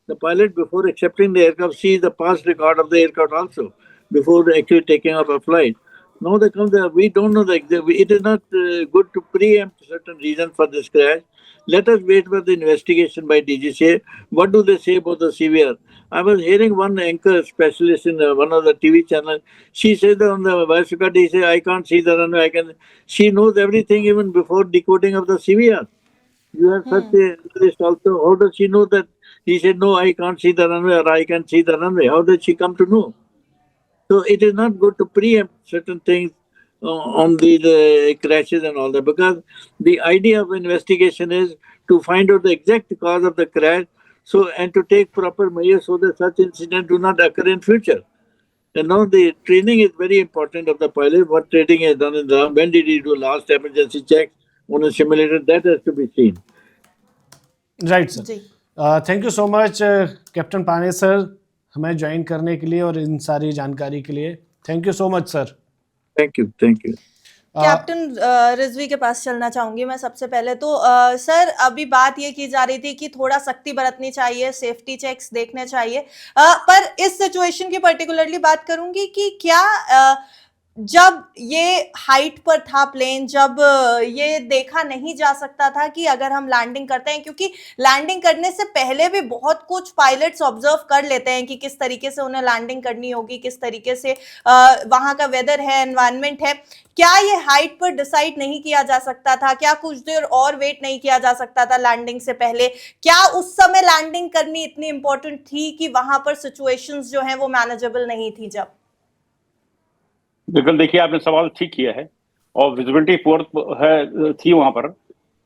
The pilot, before accepting the aircraft, sees the past record of the aircraft also, before actually taking off a flight. Now they come there, we don't know it is not good to preempt certain reasons for this crash. Let us wait for the investigation by DGCA. What do they say about the CVR? I was hearing one anchor specialist in one of the TV channels. She said on the voice record, he said, I can't see the runway. She knows everything even before decoding of the CVR. You have such a list also. How does she know that? He said, no, I can't see the runway, or I can see the runway. How did she come to know? So it is not good to preempt certain things on these crashes and all that, because the idea of investigation is to find out the exact cause of the crash, and to take proper measures so that such incidents do not occur in future. And now the training is very important of the pilot. What training is done in the, when did he do last emergency check on a simulator? That has to be seen. Right sir, thank you so much captain पाने sir, हमें join करने के लिए और इन सारी जानकारी के लिए thank you so much sir. Thank you. Captain Rizvi के पास चलना चाहूंगी मैं सबसे पहले तो। सर, अभी बात ये की जा रही थी कि थोड़ा सख्ती बरतनी चाहिए, सेफ्टी चेक्स देखने चाहिए, पर इस सिचुएशन की पर्टिकुलरली बात करूंगी कि क्या जब ये हाइट पर था प्लेन, जब ये देखा नहीं जा सकता था कि अगर हम लैंडिंग करते हैं, क्योंकि लैंडिंग करने से पहले भी बहुत कुछ पायलट्स ऑब्जर्व कर लेते हैं कि किस तरीके से उन्हें लैंडिंग करनी होगी, किस तरीके से वहां का वेदर है, एनवायरनमेंट है, क्या ये हाइट पर डिसाइड नहीं किया जा सकता था? क्या कुछ देर और वेट नहीं किया जा सकता था लैंडिंग से पहले? क्या उस समय लैंडिंग करनी इतनी इंपॉर्टेंट थी कि वहां पर सिचुएशंस जो हैं वो मैनेजेबल नहीं थी? जब बिल्कुल, देखिए आपने सवाल ठीक किया है, और विजिबिलिटी पुअर है थी वहां पर।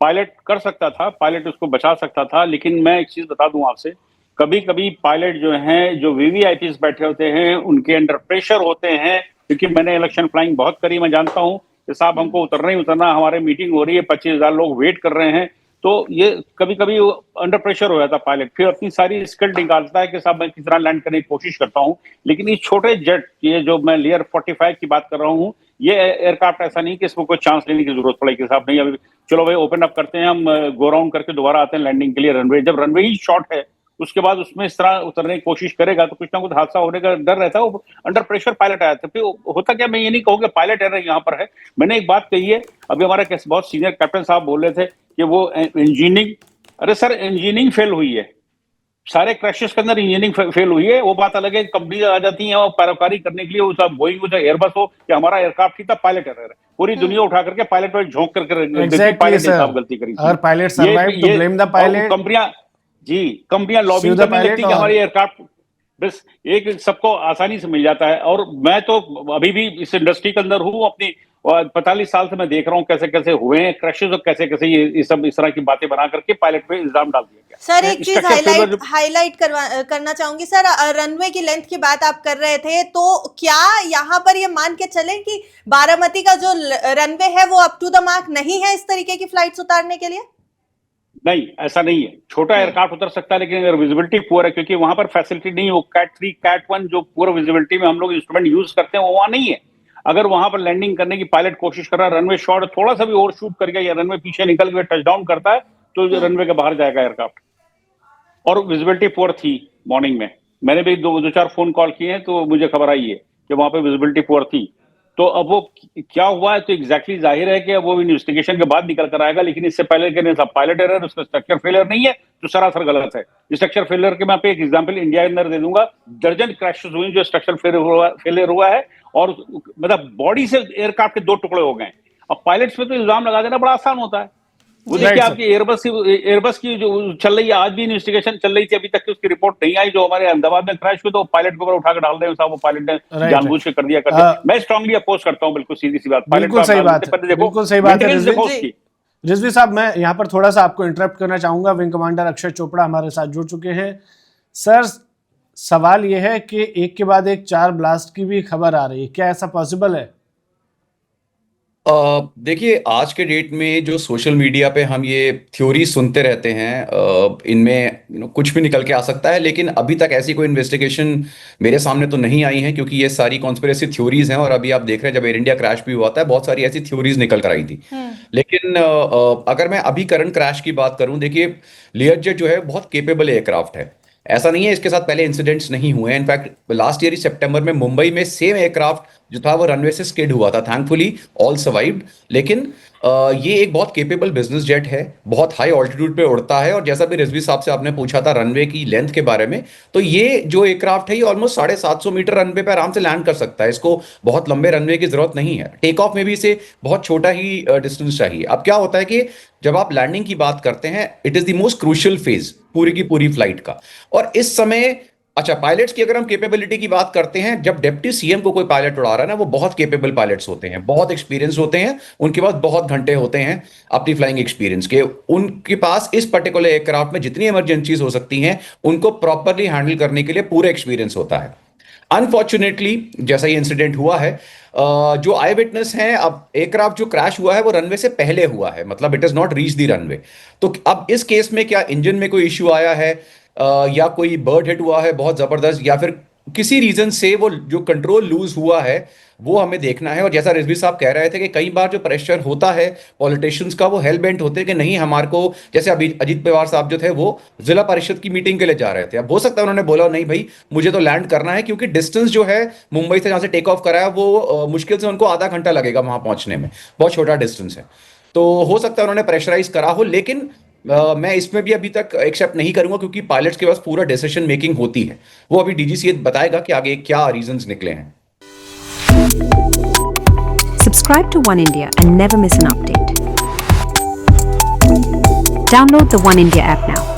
पायलट कर सकता था, पायलट उसको बचा सकता था, लेकिन मैं एक चीज बता दूं आपसे, कभी कभी पायलट जो हैं, जो वीवीआईपीज बैठे होते हैं, उनके अंडर प्रेशर होते हैं, क्योंकि मैंने इलेक्शन फ्लाइंग बहुत करी, मैं जानता हूं कि साहब हमको उतरना ही उतरना, हमारे मीटिंग हो रही है, 25,000 लोग वेट कर रहे हैं, तो ये कभी कभी अंडर प्रेशर हो जाता है पायलट, फिर अपनी सारी स्किल निकालता है कि साहब मैं किस तरह लैंड करने की कोशिश करता हूं। लेकिन ये छोटे जेट, ये जो मैं लेयर 45 की बात कर रहा हूं, ये एयरक्राफ्ट ऐसा नहीं कि इसको कोई चांस लेने की जरूरत पड़े कि साहब नहीं अभी चलो भाई ओपन अप करते हैं, हम गो राउंड करके दोबारा आते हैं लैंडिंग के लिए रनवे। जब रनवे ही शॉर्ट है, उसके बाद उसमें इस तरह उतरने की कोशिश करेगा तो कुछ ना कुछ हादसा होने का डर रहता है। वो अंडर प्रेशर पायलट आया था, फिर होता क्या, मैं ये नहीं कहूँगा पायलट एरर यहाँ पर है। मैंने एक बात कही है, अभी हमारे बहुत सीनियर कैप्टन साहब बोल रहे थे कि वो इंजीनियरिंग, अरे सर इंजीनियरिंग फेल हुई है, सारे क्रैशेस के अंदर इंजीनियरिंग फेल हुई है। वो बात अलग है, कंपनी आ जाती है और पैरोकारी करने के लिए, वो सब बोइंग हो चाहे एयरबस हो कि हमारा एयरक्राफ्ट ही था, पायलट एरर है। पूरी दुनिया उठा करके पायलट पर झोंक करके पायलट ने साफ गलती करी। अगर पायलट सर्वाइव तो ब्लेम द पायलट। कंपनियां लॉबी करने लगती कि हमारी एयरक्राफ्ट, बस एक सबको आसानी से मिल जाता है। और मैं तो अभी भी इस इंडस्ट्री के अंदर हूँ, अपनी 45 साल से मैं देख रहा हूँ कैसे कैसे हुए हैं क्रैशेस, और कैसे कैसे ये सब इस तरह की बातें बना करके पायलट पे इल्जाम डाल दिया गया। सर, एक चीज हाईलाइट करना चाहूंगी सर, रनवे की लेंथ की बात आप कर रहे थे, तो क्या यहाँ पर ये मान के चले कि बारामती का जो रनवे है वो अप टू द मार्क नहीं है इस तरीके की फ्लाइट्स उतारने के लिए? नहीं, ऐसा नहीं है। छोटा एयरक्राफ्ट उतर सकता है, लेकिन अगर विजिबिलिटी पुअर है, क्योंकि वहां पर फैसिलिटी नहीं, वो कैट 3 कैट 1 जो पुअर विजिबिलिटी में हम लोग इंस्ट्रूमेंट यूज करते हैं वो वहां नहीं है। अगर वहां पर लैंडिंग करने की पायलट कोशिश कर रहा है, रनवे शॉर्ट थोड़ा सा भी ओवर शूट कर गया या रनवे पीछे निकल के टच डाउन करता है तो रनवे के बाहर जाएगा एयरक्राफ्ट। और विजिबिलिटी पुअर थी मॉर्निंग में, मैंने भी दो चार फोन कॉल किए हैं तो मुझे खबर आई है कि वहां पे विजिबिलिटी पुअर थी। तो अब वो क्या हुआ है तो एग्जैक्टली जाहिर है कि वो इन्वेस्टिगेशन के बाद निकल कर आएगा, लेकिन इससे पहले कहने सब पायलट एरर, उसका स्ट्रक्चर फेलियर नहीं है तो सरासर गलत है। स्ट्रक्चर फेलियर के मैं पे एक एग्जांपल इंडिया के अंदर दे दूंगा, दर्जन क्रैशेस हुए जो स्ट्रक्चर फेलियर हुआ है, और मतलब बॉडी से एयरक्राफ्ट के 2 टुकड़े हो गए। अब पायलट्स पे तो इल्जाम लगा देना बड़ा आसान होता है। वो देखिए आपकी एयरबस की जो चल रही है, आज भी इन्वेस्टिगेशन चल रही थी, अभी तक उसकी रिपोर्ट नहीं आई। जो हमारे अहमदाबाद में क्रैश हुई तो पायलट के ऊपर उठाकर डाल रहे हैं साहब, वो पायलट ने जानबूझ के कर दिया। मैं स्ट्रांगली अपोज करता हूँ, बिल्कुल सीधी सी बात। बिल्कुल सही बात है रिजवी साहब। मैं यहाँ पर थोड़ा सा आपको इंटरप्ट करना चाहूंगा, विंग कमांडर अक्षय चोपड़ा हमारे साथ जुड़ चुके हैं। सर, सवाल यह है कि एक के बाद एक 4 ब्लास्ट की भी खबर आ रही है, क्या ऐसा पॉसिबल है? देखिए, आज के डेट में जो सोशल मीडिया पे हम ये थ्योरी सुनते रहते हैं, इनमें कुछ भी निकल के आ सकता है, लेकिन अभी तक ऐसी कोई इन्वेस्टिगेशन मेरे सामने तो नहीं आई है, क्योंकि ये सारी कॉन्स्पिरेसी थ्योरीज हैं। और अभी आप देख रहे हैं जब एयर इंडिया क्रैश भी हुआ था, बहुत सारी ऐसी थ्योरीज निकल कर आई थी। लेकिन अगर मैं अभी करंट क्रैश की बात करूं, देखिए लेयरजेट जो है बहुत केपेबल एयरक्राफ्ट है, ऐसा नहीं है इसके साथ पहले इंसिडेंट्स नहीं हुए हैं। इनफैक्ट लास्ट ईयर सितंबर में मुंबई में सेम एयरक्राफ्ट जो था वो रनवे से स्किड हुआ था। Thankfully all survived. लेकिन ये एक बहुत केपेबल बिजनेस जेट है, बहुत हाई ऑल्टीट्यूड पे उड़ता है, और जैसा भी रिजवी साहब से आपने पूछा था रनवे की लेंथ के बारे में, तो ये जो एयरक्राफ्ट है ये ऑलमोस्ट 750 मीटर रनवे पे आराम से लैंड कर सकता है। इसको बहुत लंबे रनवे की जरूरत नहीं है। टेक ऑफ में भी इसे बहुत छोटा ही डिस्टेंस चाहिए। अब क्या होता है कि जब आप लैंडिंग की बात करते हैं, it is the most crucial phase पूरी की पूरी फ्लाइट का। और इस समय अच्छा, पायलट्स की अगर हम कैपेबिलिटी की बात करते हैं, जब डिप्टी सीएम को कोई पायलट उड़ा रहा है ना, वो बहुत कैपेबल पायलट्स होते हैं, बहुत एक्सपीरियंस होते हैं, उनके पास बहुत घंटे होते हैं अपनी फ्लाइंग एक्सपीरियंस के। उनके पास इस पर्टिकुलर एयरक्राफ्ट में जितनी इमरजेंसीज हो सकती हैं उनको प्रॉपरली हैंडल करने के लिए पूरा एक्सपीरियंस होता है। अनफॉर्चुनेटली जैसा ये इंसिडेंट हुआ है, जो आई विटनेस हैं, अब एयरक्राफ्ट जो क्रैश हुआ है वो रनवे से पहले हुआ है, मतलब it is not reach the runway. तो अब इस केस में क्या इंजन में कोई इश्यू आया है, या कोई बर्ड हिट हुआ है बहुत जबरदस्त, या फिर किसी रीजन से वो जो कंट्रोल लूज हुआ है, वो हमें देखना है। और जैसा रिजवी साहब कह रहे थे कि कई बार जो प्रेशर होता है पॉलिटिशियंस का, वो हेल बेंट होते हैं कि नहीं हमारे को, जैसे अभी अजीत पवार साहब जो थे वो जिला परिषद की मीटिंग के लिए जा रहे थे। अब हो सकता है उन्होंने बोला नहीं भाई मुझे तो लैंड करना है, क्योंकि डिस्टेंस जो है मुंबई से जहां से टेक ऑफ कराया वो मुश्किल से उनको आधा घंटा लगेगा वहां पहुंचने में, बहुत छोटा डिस्टेंस है। तो हो सकता है उन्होंने प्रेशराइज करा हो, लेकिन मैं इसमें भी अभी तक एक्सेप्ट नहीं करूंगा, क्योंकि पायलट्स के पास पूरा डिसीजन मेकिंग होती है। वो अभी डीजीसीए बताएगा कि आगे क्या रीजंस निकले हैं। Subscribe to One India and never miss an update. Download the One India app now.